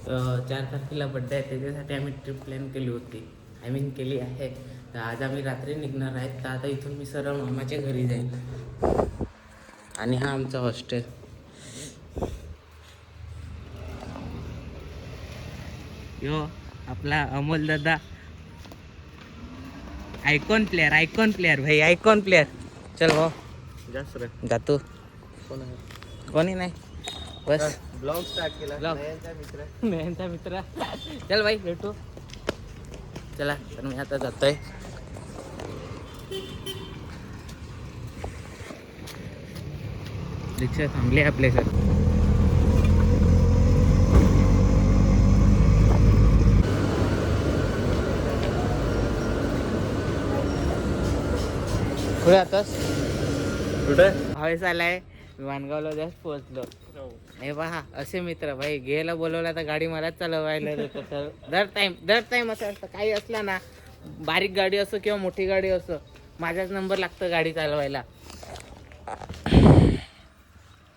4 तारखेला बड्डे आहे, त्याच्यासाठी आम्ही ट्रिप प्लॅन केली होती. केली आहे. तर आज आम्ही रात्री निघणार आहेत. तर आता इथून मी सरळ मामाच्या घरी जाईल. आणि हा आमचा हॉस्टेल. यो आपला अमोल दादा, आयकॉन प्लेयर भाई, आयकॉन प्लेयर. चल भाऊ जातो. कोणी नाही, बस ब्लॉग स्टार्ट केला. नयनचा मित्र. चल भाई भेटू. चला तर मी आता जातोय. रिक्षा थांबली आपल्यासाठी. कुठे आतास? कुठे हवेस आलाय. मी वानगावला जस्ट पोहोचलो. हे पहा असे मित्र भाई, घ्यायला बोलवला तर गाडी मलाच चालवायला देतो. तर दर टाइम असं असतं. काही असला ना, बारीक गाडी असो किंवा मोठी गाडी असो, माझाच नंबर लागतं गाडी चालवायला.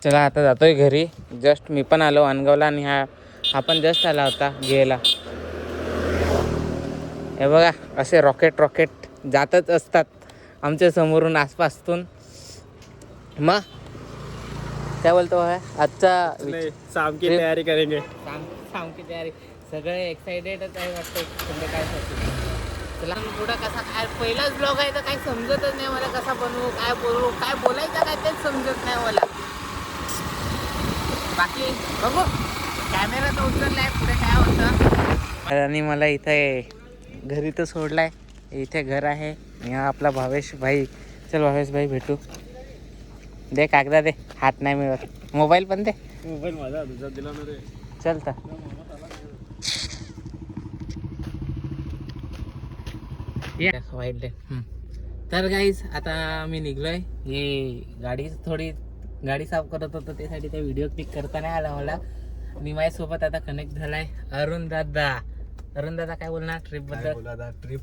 चला आता जातोय घरी. जस्ट मी पण आलो वानगावला आणि हा पण जस्ट आला होता घ्यायला. हे बघा असे रॉकेट जातच असतात आमच्या समोरून आसपासून. मग क्या बोलतो है आजचा शाम की तयारी करेंगे. शाम की तयारी. सगळे एक्साइटेडच आहे वाटतं संध्याकाळसाठी. चला पुढं कसा काय, पहिलाच ब्लॉग आहे तर काही समजतच नाही मला. कसा बनवू, काय बोलू, काय बोलायचं काय तेच समजत नाही मला. बाकी बघू. कॅमेरा तर उचललाय, पुढे काय होतं. आणि मला इथे घरी तर सोडलाय. इथे घर आहे. हा आपला भावेश भाई. चल भावेश भाई भेटू. दे कागदा दे, हात नाही मिळत. मोबाईल पण दे. मोबाईल माझा तुझा दिला ना रे. चल तर. वाईट दे. तर गाईज आता मी निघलोय. हे गाडी साफ करत होतो, त्यासाठी त्या व्हिडिओ क्लिक करता नाही आला मला. आणि माझ्यासोबत आता कनेक्ट झालाय अरुण दादा काय बोलणार ट्रिप बद्दल? ट्रिप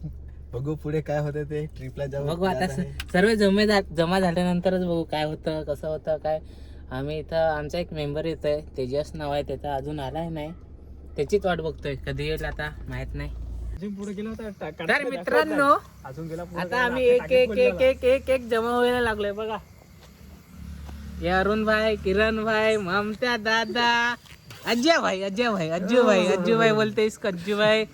बघू पुढे काय होतं ते. ट्रिपला जाऊ बघू आता. सर्व जमा झाल्यानंतरच बघू काय होतं, कसं होतं काय. आम्ही इथं आमचा एक मेंबर येतोय, तेजस नाव आहे त्याचा, अजून आलाय नाही. त्याचीच वाट बघतोय, कधी येईल आता माहित नाही. पुढे गेला होता. तर मित्रांनो अजून गेला आता आम्ही एक जमा व्हायला लागलोय बघा. हे अरुण भाई, किरण भाई, ममता दादा, अजय भाई बोलतेस अज्जू भाई.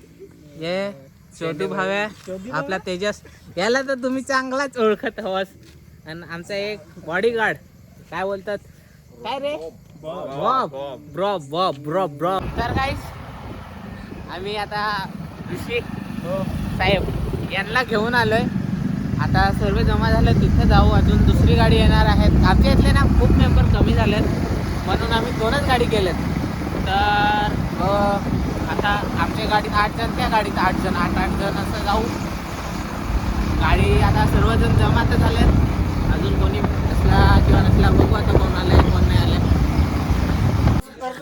ये छोटू भाव्या, आपला तेजस. याला तर तुम्ही चांगलाच ओळखत हवास. आणि आमचा एक बॉडीगार्ड, काय बोलतात काय रे, ब्रॉ. तर गाईस आम्ही आता ऋषी साहेब यांना घेऊन आलोय. आता सर्व जमा झालं, तिथे जाऊ. अजून दुसरी गाडी येणार आहेत. आमच्या इथले ना खूप मेंबर कमी झालेत, म्हणून आम्ही 2च गाडी केल्यात. तर आता आमच्या गाडीत 8 जण, त्या गाडीत 8 जण असं जाऊ. गाडी आता सर्वजण जमा तर झालेत. अजून कोणी असला किंवा नसला बघू आता, कोण आलाय कोण नाही आलाय.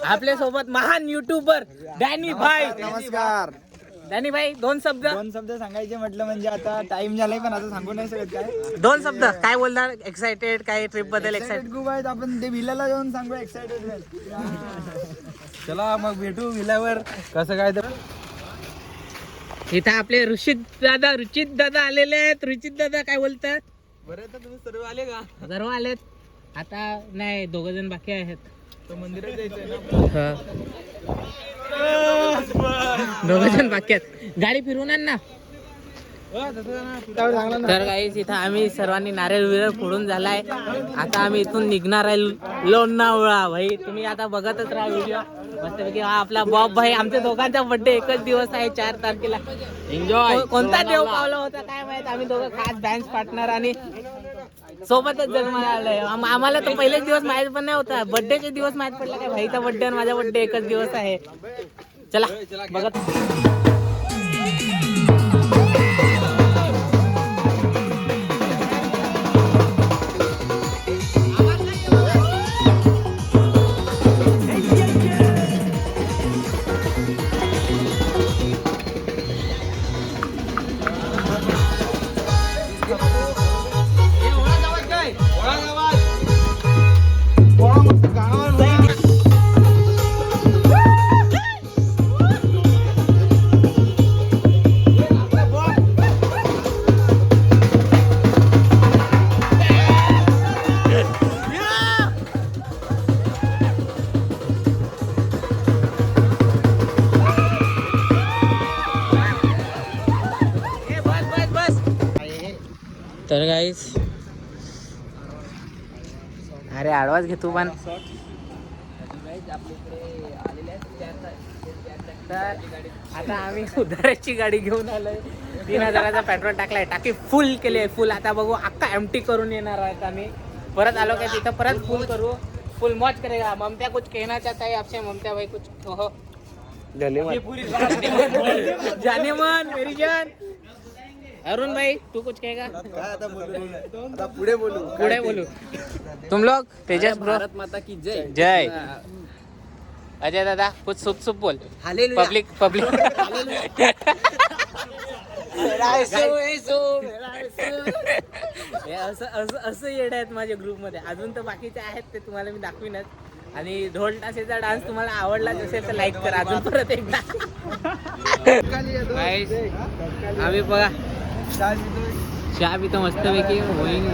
आपल्यासोबत महान युट्यूबर डॅनी भाई. नमस्कार डॅनी भाई, दोन शब्द सांगायचे म्हटलं म्हणजे आता टाइम झालाय, पण आता सांगू नाही शकत. काय 2 शब्द काय बोलणार? एक्साइटेड काय ट्रिप बद्दल? एक्साइटेड खूप आहेत. आपण ते विल्याला जाऊन सांगू एक्साइटेड. चला मग भेटू विल्यावर. कसं काय तर इथं आपले रुचित दादा आलेले आहेत. रुचित दादा काय बोलतात? बरं, तर तुम्ही सर्व आले का? सर्व आलेत. आता नाही, 2 जण बाकी आहेत. तर मंदिरात जायचंय ना. 2 जण बाकी आहेत. गाडी फिरवून आण ना. तर गाईस इथं आम्ही सर्वांनी नारळ विरळ फोडून झालाय. आता आम्ही इथून निघणार आहे लोणावळा. भाई तुम्ही आता बघतच राहा व्हिडिओ मस्तपैकी. हा आपला बॉब भाई. आमच्या दोघांचा बर्थडे एकच दिवस आहे, 4 तारखेला. एन्जॉय. कोणता देव पावला होता काय माहित. आम्ही दोघं खास डान्स पार्टनर आणि सोबतच जन्माला आलंय. आम्हाला तर पहिलेच दिवस माहित पण नाही होता. बर्थडेचे दिवस माहित पडला काय. भाईचा बर्थडे आणि माझा बर्थडे एकच दिवस आहे. चला बघत. तर गाईस अरे आडवाच घेतो पण तर आता आम्ही उधाराची गाडी घेऊन आलोय 3000चा पेट्रोल टाकलाय टाकी फुल केली आहे फुल आता बघू अख्खा एमटी करून येणार आहेत आम्ही परत आलो काय तिथं परत फुल करू फुल मौज करेगा ममता कुछ कहना चाहता है आपसे ममता भाई कुछ कहो जाने मन मेरी जान अरुण भाई तू कुछ कहेगा आता पुढे बोलू तुम लोग तेजस ब्रो भारत माता की जय जय अजय दादा कुछ सुप बोल पब्लिक असं येड आहेत माझ्या ग्रुपमध्ये अजून तर बाकीचे आहेत ते तुम्हाला मी दाखवीनच आणि ढोल ताशेचा डान्स तुम्हाला आवडला असेल तर लाईक करा अजून परत एकदा आम्ही बघा चहा पितो मस्तपैकी होईंग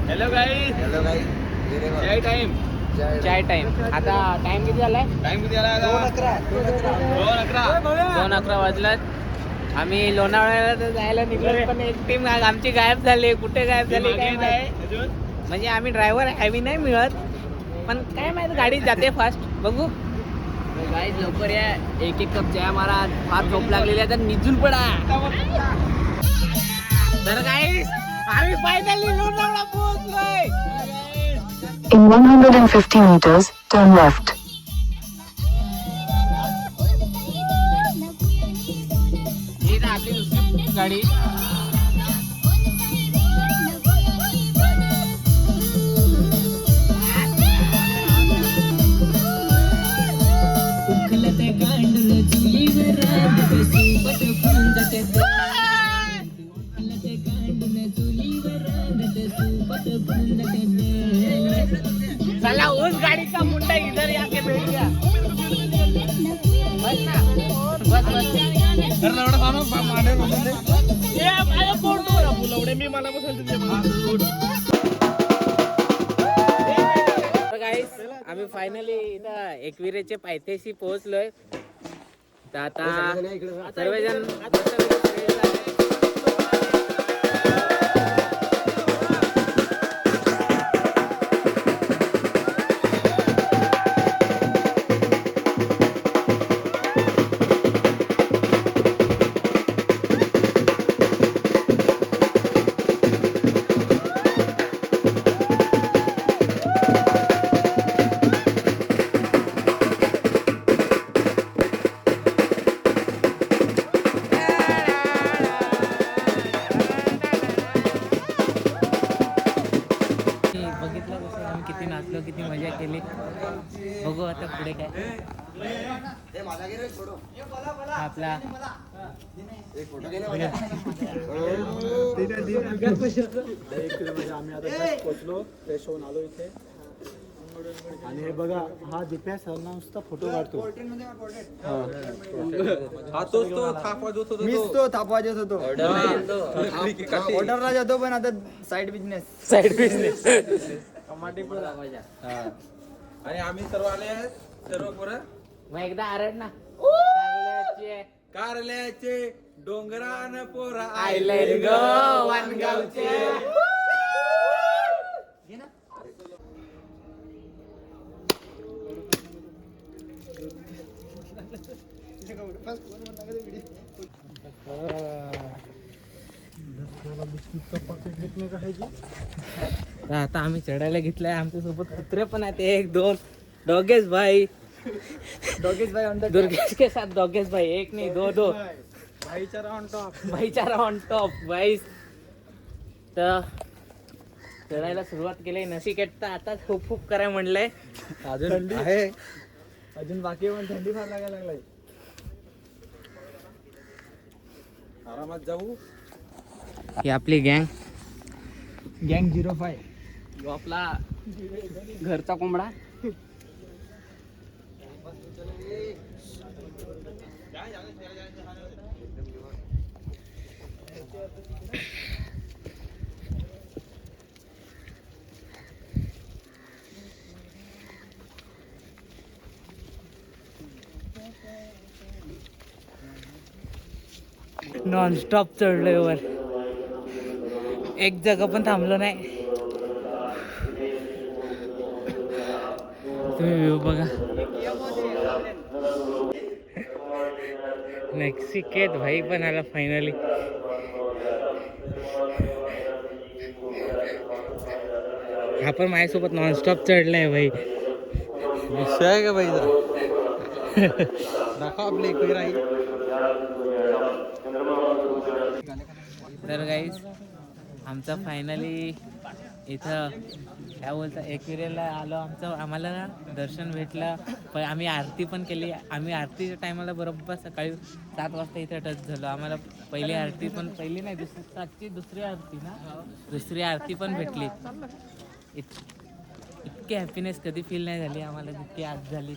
हॅलो गाईस चाय टाइम आता टाइम किती झालाय 2:11 वाजलात आम्ही लोणावळ्याला जायला निघलो पण एक टीम आमची गायब झाली कुठे गायब झाली काय नाही म्हणजे आम्ही ड्रायव्हर हॅवी नाही मिळत पण काय माहित गाडी जाते फास्ट बघू गाईज लवकर या एक कप चहा मारा फार झोप लागलेली आहे तर निजून पडा तर गाईज आम्ही फायनली लोणावळा पोहोचलोय In 150 meters, turn left. ही ना आपली दुसरी गाडी साला उस गाड़ी का मुंडा इधर आके बैठ गया बस ना बस आम्ही फायनली इथं एकविरेचे पायथ्याशी पोहोचलोय तर आता सर्वजण किती नाचलो किती मजा केली बघू आता पुढे काय आपला आम्ही आता पोहोचलो फ्रेश होऊन आलो इथे आणि हे बघा हा दिप्या सरना नुसता फोटो काढतो मीच तो थापवा देत होतो ऑर्डरला जातो पण आता साइड बिझनेस आणि आम्ही सर्व आले आहेत सर्व पोरं मग एकदा आरड ना कारल्याचे डोंगरान पोरा आयले ग वानगावचे आता आम्ही चढायला घेतलाय आमच्या सोबत कुत्रे पण आहेत 1 2 डॉगेश भाई दुर्गेश के साथ डॉगेश भाई 1 नहीं 2 2 भाईचारा ऑन टॉप भाई तर चढायला सुरुवात केली नसिकेत तर आता खूप कराय म्हणलंय अजून आहे अजून बाकी पण थंडी फार लागायला लागलाय आरामात जाऊ ही आपली गँग 05 जो आपला घरचा कोंबडा नॉनस्टॉप चढलोय वर, एक जागा पण थांबलो नाही. तुम्ही व्ह्यू बघा. नक्सिकेत भाई पण आला फायनली. हा पण माझ्यासोबत नॉनस्टॉप चढलाय भाई. विषय आहे का बाई दाखव आपले एकवीर आहे. तर गाईज आमचा फायनली इथं काय बोलता एकविरेला आलो. आम्हाला ना दर्शन भेटलं, पण आम्ही आरती पण केली. आम्ही आरतीच्या टायमाला बरोबर सकाळी 7 वाजता इथे टच झालो. आम्हाला पहिली आरती पण, पहिली नाही दुसरी आरती ना, दुसरी आरती पण भेटली. इतकी हॅपीनेस कधी फील नाही झाली आम्हाला जितकी आज झाली.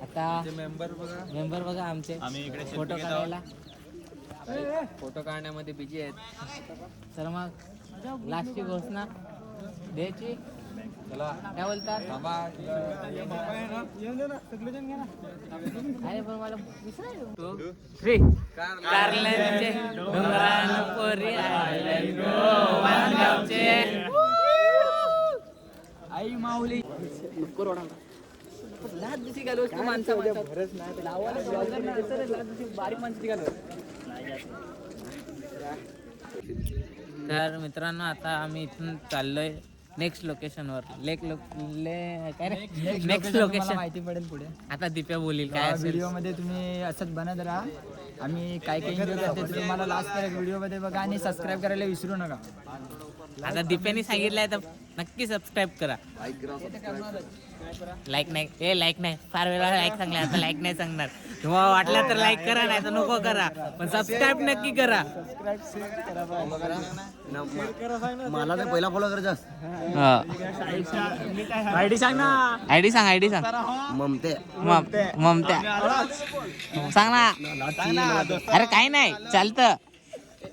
आता मेंबर बघा आमचे फोटो काढायला, फोटो काढण्यामध्ये बिजी आहेत. तर मग लास्टची घोषणा द्यायची, काय बोलतात? अरे पण मला कारल्याचे डोंगरान पोरी गावचे आई माऊली लाज दिसी घालू तू माणसा बारीक माणसाची घालू. तर मित्रांनो आता आम्ही इथून चाललोय नेक्स्ट लोकेशनवर. नेक्स्ट लोकेशन माहिती पडेल पुढे. आता दिप्या बोलील काय व्हिडिओ मध्ये तुम्ही असंच बनत राहा. आम्ही काय काय एन्जॉय करते तुम्हाला लास्ट पर्यंत व्हिडिओ मध्ये बघा आणि सबस्क्राईब करायला विसरू नका. आता दिप्याने सांगितलंय तर नक्की सबस्क्राईब करा. लाईक नाही फार वेळा लाईक सांगला, आता लाईक नाही सांगणार. तुम्हाला वाटलं तर लाईक करा, नाही तर नको करा, पण सबस्क्राईब नक्की करा. मला तर पहिला फॉलो करायचा. आयडी सांग ना, आयडी सांग. ममत्या सांग ना. अरे काही नाही चालतं.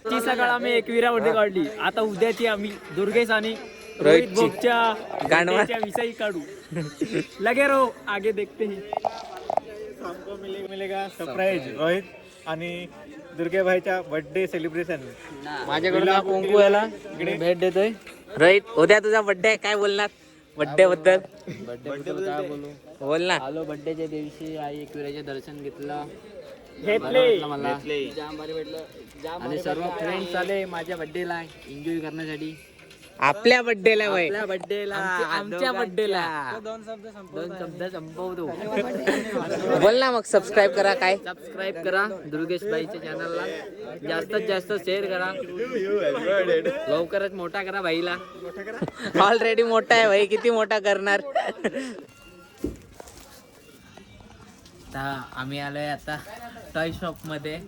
ची सकाळ आम्ही एकविरावरती काढली. आता उद्याची आम्ही दुर्गेश आणि रोहित भोगच्या विषयी काढू. लगे रो आगे देखते ही. हमको मिलेगा सरप्राईज रोहित आणि दुर्गे भाईच्या बर्थडे सेलिब्रेशन. माझ्याकडून कुंकू याला भेट देतोय. रोहित उद्या तुझा बर्थडे आहे, काय बोलणार बर्थडे बद्दल? काय बोलू, बोल ना. आलो बर्थडेच्या दिवशी आई एकविराचे दर्शन घेतलं, घेतले मला जाम भारी भेटलं. आणि सर्व फ्रेंड्स आले माझ्या बर्थडेला एन्जॉय करण्यासाठी. आपल्या बर्थडेला भाई, आपल्या बर्थडेला, आमच्या बर्थडेला दोन शब्द संपवतो. बोल ना मग. सबस्क्राईब करा, काय सबस्क्राईब करा दुर्गेश भाईच्या चॅनलला. जास्तीत जास्त शेअर करा, लवकरच मोठा करा भाईला. ऑलरेडी मोठा आहे भाई, किती मोठा करणार. आम्ही आलोय आता टॉय शॉप मध्ये.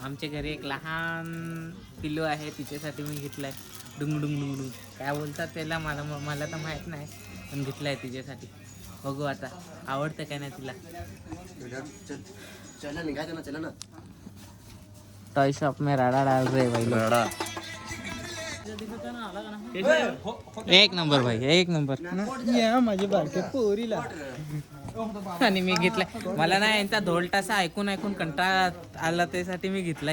आमच्या घरी एक लहान पिल्लू आहे, तिच्यासाठी मी घेतलाय. डुंग डुंग डुंग डुंग काय बोलतात त्याला, मला तर माहित नाही, पण घेतलाय तिच्यासाठी. बघू आता आवडतं काय नाही तिला. टॉय शॉप में राडा डाल रहे भाई लोग. एक नंबर भाई, एक नंबर. माझी बारके पोरीला आणि मी घेतलाय. मला ना यांचा ढोलटासा ऐकून कंटाळा आला, त्यासाठी मी घेतला.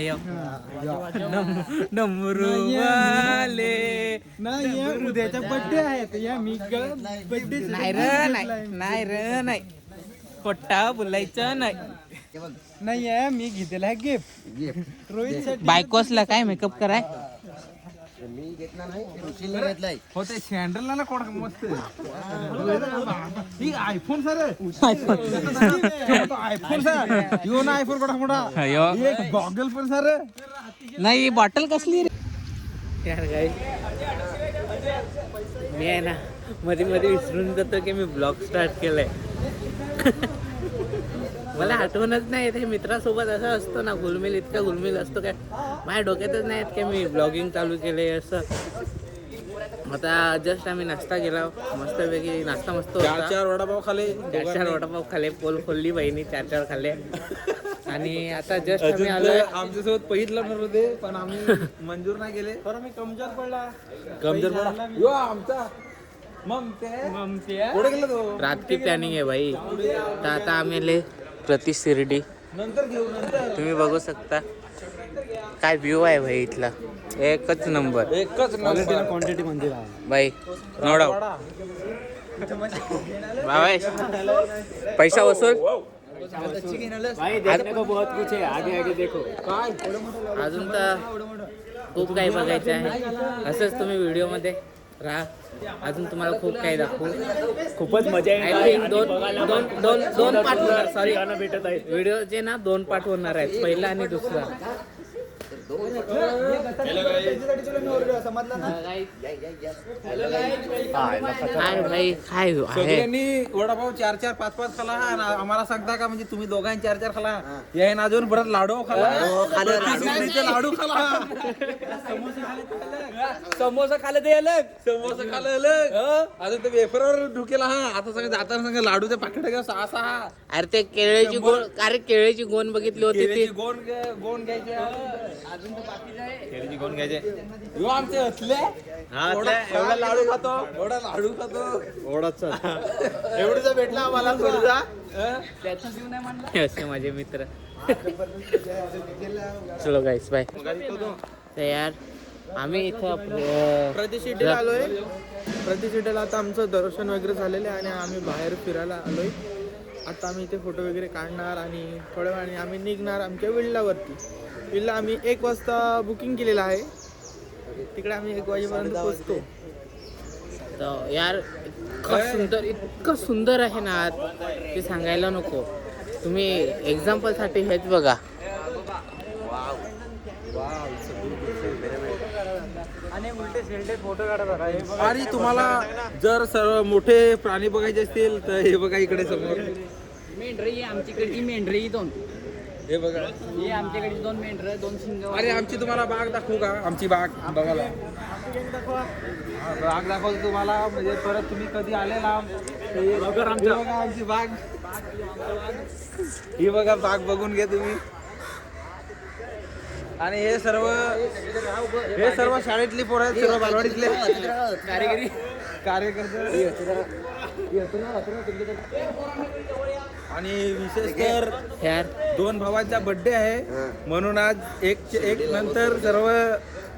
डमरू वाले नाही उद्याचा बर्थडे आहे या मी बर्थडे नाही रे नाही पट्टा बोलायचं नाही आहे. मी घेतलेला आहे गिफ्ट रोहित बायकोसला काय मेकअप कराय. होते सँडल कोण मस्त आयफोन सर आयफोन सर यो ना आयफोन कोणा मोठा गॉगल पण सर नाही. बॉटल कसली रे यार. काय मी आहे ना मध्ये विसरून जातो की मी ब्लॉग स्टार्ट केलाय. मला आठवणच नाही ते मित्रासोबत असं असतो ना, गुलमिल इतका गुलमिल असतो काय माझ्या डोक्यातच नाही की मी ब्लॉगिंग चालू केले असं. आता जस्ट आम्ही नाश्ता केला मस्तपैकी. नाश्ता मस्त होता. 4 वडापाव खाले, 4 वडापाव खाले, पोल खोलली बहिणी 4 खाल्ले. आणि आता जस्ट आम्ही आलोय. आमच्यासोबत पहिलं लग्न होते पण आम्ही मंजूर नाही केले. मी कमजोर पडला. यो आमचा मग ते पुढे गेलो तो. रात्री प्लॅनिंग आहे भाई. तर आता आम्ही आले प्रति शिर्डी. नंतर घेऊ नंतर. तुम्ही बघू शकता काय व्ह्यू आहे भाई इथला, एकच नंबर. एकच नंबर. क्वांटिटी मंदिर आहे. भाई नो डाऊट. बाबा पैसा वसूल. भाई देखने को बहुत कुछ है, आगे आगे देखो. अजून तर खूप काही बघायचं आहे. असंच तुम्ही व्हिडिओमध्ये राहा, अजून तुम्हाला खूप काही दाखवू. खूपच मजा आय थिंक दोन पार्ट होणार. सॉरी, भेटत आहे. व्हिडिओचे ना 2 पार्ट होणार आहेत, पहिला आणि दुसरा. काय भाई काय आहे? सगळ्यांनी वडापाव 4-4, 5-5 खाला आणि आम्हाला सांगता का म्हणजे तुम्ही दोघांनी 4-4 खाला. या अजून परत लाडू खाला, लाडू खाला, समोसा खाले ते अलग. समोसा खाला अलग. अजून ते वेफरवर ढुकेला. हा आता सांग जाताना सांग लाडूचे पाकिट घ्या 6-6. अरे ते केळीची गोण, अरे केळीची गोण बघितली होती ती. केळीची गोण घ्यायची. अजून तर बाकी आहे. केळीची कोण घ्यायचे? यो आमचे असले एवढा लाडू खातो, एवढा लाडू खातो. ओढाचा एवढीचा भेटला आम्हाला थोडीचा. असे माझे मित्र. चलो गाईस बाय. तर यार आम्ही इथं प्रतिष्ठेला आलोय. प्रतिष्ठेला आता आमचं दर्शन वगैरे झालेलं आहे आणि आम्ही बाहेर फिरायला आलोय. आता आम्ही इथे फोटो वगैरे काढणार आणि थोड्या वेळाने आम्ही निघणार आमच्या विल्लावरती. विल्ला आम्ही 1 वाजता बुकिंग केलेलं आहे. तिकडे आम्ही 1 वाजेपर्यंत पोहोचतो. तर यार इतकं सुंदर आहे ना आत, ते सांगायला नको. तुम्ही एक्झाम्पलसाठी हेच बघा. आणि तुम्हाला जर सर्व मोठे प्राणी बघायचे असतील तर हे बघा इकडे समोर. मेंढरी आमच्याकडची मेंढरी 2. हे बघा. हे आमच्याकडे 2 मेंढर 2 शिंग. अरे आमची तुम्हाला बाग दाखवू का? आमची बाग बघायला. हा, बाग दाखवतो तुम्हाला, म्हणजे परत तुम्ही कधी आले ना हे बघा आमची बाग. ही बघा बाग बघून घ्या तुम्ही. आणि हे सर्व शाळेतली पोरं आहेत, सर्व बालवाडीतले कार्यकर्ते. आणि विशेष तर यार 2 भावांचा बर्थडे आहे, म्हणून आज एक नंतर सर्व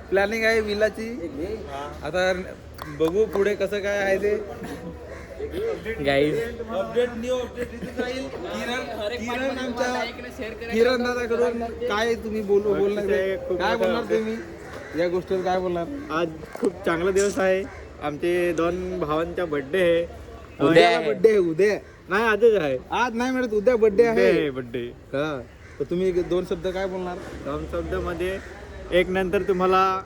प्लॅनिंग आहे विलाची. आता बघू पुढे कसं काय आहे ते. गाईज न्यू अपडेट राहील. किरण दादाकडून काय तुम्ही बोलणार काय बोलणार तुम्ही या गोष्टीवर काय बोलणार? आज खूप चांगला दिवस आहे. आमचे 2 भावांचा बर्थडे आहे. उद्या आहे. बर्थडे उद्या नाही आजच आहे. आज नाही मिळत, उद्या बर्थडे आहे. बर्थडे हा, तर तुम्ही 2 शब्द काय बोलणार? 2 शब्दामध्ये एक नंतर तुम्हाला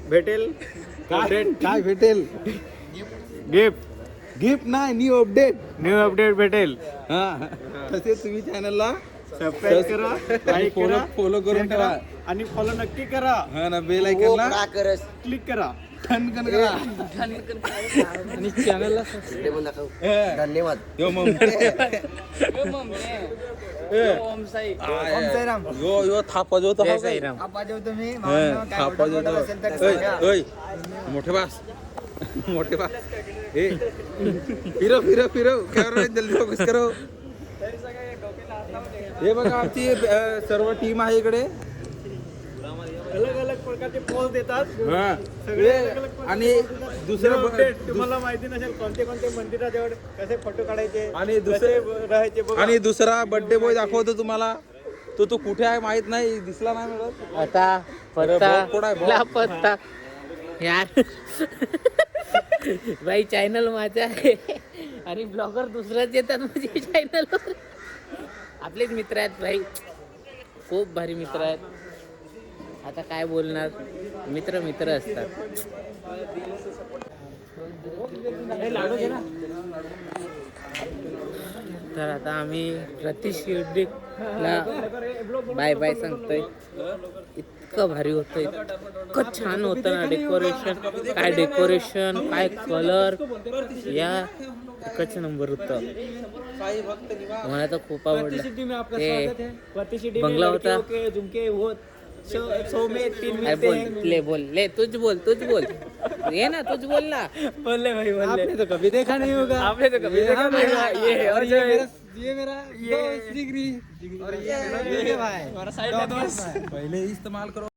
भेटेल काय भेटेल? गिफ्ट नाही, न्यू अपडेट भेटेल. हा, तसेच तुम्ही चॅनलला सबस्क्राईब करा, लाईक करा, फॉलो करून ठेवा. आणि फॉलो नक्की करा. हा ना, बेल आयकॉनला क्लिक करा. ठणकन करा आणि चॅनलला धन्यवाद. यो थापा जो जय साईराम. तुम्ही थापा जो मोठे बास ए फिरव कॅमेरा जल्दी फोकस करो. हे बघा आमची सर्व टीम आहे इकडे. अलग अलग प्रकारचे पोस्ट देतात सगळे. आणि दुसरं तुम्हाला माहिती नसेल कोणते मंदिरात कसे फोटो काढायचे आणि कसे राहायचे बघा. आणि दुसरा बर्थडे बॉय दाखवतो तुम्हाला. तो कुठे आहे माहित नाही, दिसला नाही मिळत. आता कोण आहे? पत्ता यार भाई चॅनल माझा आहे आणि ब्लॉगर दुसराच येतात म्हणजे चॅनलवर. आपलेच मित्र आहेत भाई, खूप भारी मित्र आहेत. आता काय बोलणार, मित्र असतात. तर आता आम्ही प्रतिष्ठेला बाय सांगतोय. इतकं भारी होतं, इतकं छान होतं ना डेकोरेशन. काय कलर, या एकच नंबर होतं. मला तर खूप आवडलं. ते बंगला होता. बोल तुझ बोल ये ना, तुझ बोल ना. बोलले भाई बोलले. आपने तो कभी देखा नहीं होगा. आपने तो कभी देखा नहीं होगा. ये और ये ये मेरा दोस्त जिगरी और ये मेरा भाई साइड में दोस्त पहले इस्तेमाल करो